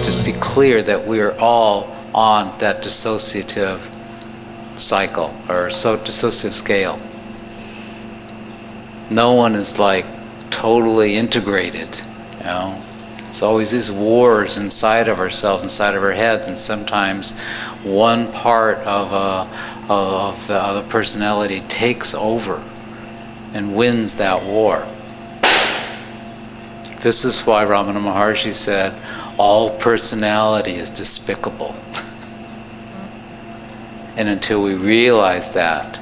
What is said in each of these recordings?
just be clear that we are all on that dissociative cycle, or dissociative scale. No one is like totally integrated, you know. There's always these wars inside of ourselves, inside of our heads, and sometimes one part of the other personality takes over and wins that war. This is why Ramana Maharshi said, all personality is despicable. And until we realize that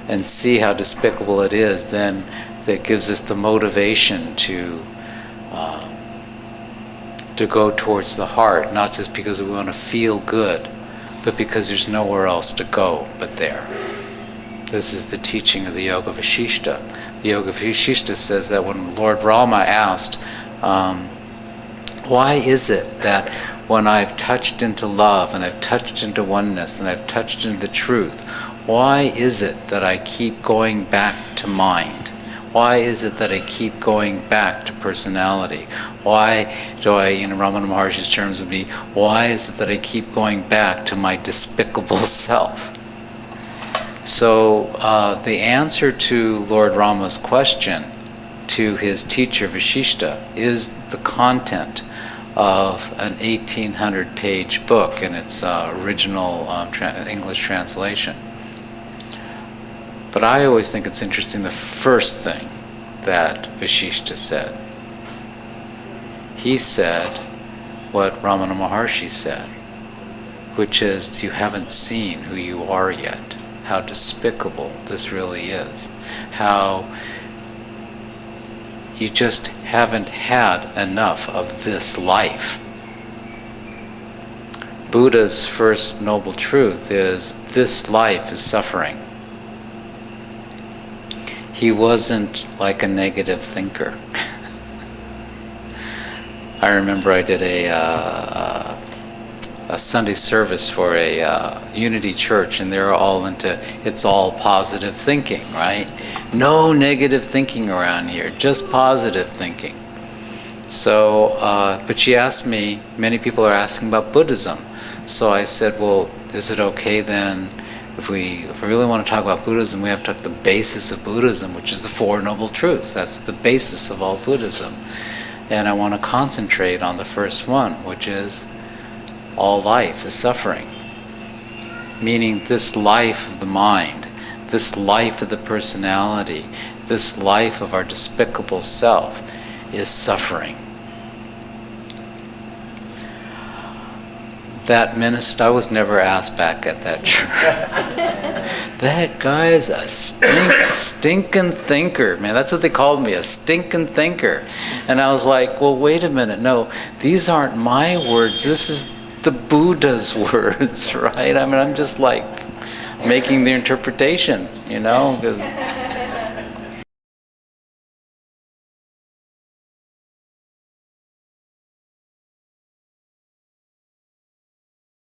and see how despicable it is, then that gives us the motivation to go towards the heart, not just because we want to feel good, but because there's nowhere else to go but there. This is the teaching of the Yoga Vashishta. The Yoga Vashishta says that when Lord Rama asked, why is it that when I've touched into love and I've touched into oneness and I've touched into the truth, why is it that I keep going back to mind? Why is it that I keep going back to personality? Why do I, in Ramana Maharshi's terms would be, why is it that I keep going back to my despicable self? So the answer to Lord Rama's question to his teacher Vashishta is the content of an 1800-page book in its original English translation. But I always think it's interesting the first thing that Vashishta said. He said what Ramana Maharshi said, which is, you haven't seen who you are yet, how despicable this really is, how you just haven't had enough of this life. Buddha's first noble truth is, this life is suffering. He wasn't like a negative thinker. I remember I did a Sunday service for a Unity church, and they're all into, it's all positive thinking, right? No negative thinking around here, just positive thinking. So, but she asked me, many people are asking about Buddhism. So I said, well, is it okay then, if we really want to talk about Buddhism, we have to talk the basis of Buddhism, which is the Four Noble Truths. That's the basis of all Buddhism. And I want to concentrate on the first one, which is all life is suffering. Meaning this life of the mind, this life of the personality, this life of our despicable self is suffering. That minister, I was never asked back at that church. That guy is a stinking thinker, man. That's what they called me, a stinking thinker. And I was like, well, wait a minute. No, these aren't my words. This is the Buddha's words, right? I mean, I'm just like making the interpretation, you know, because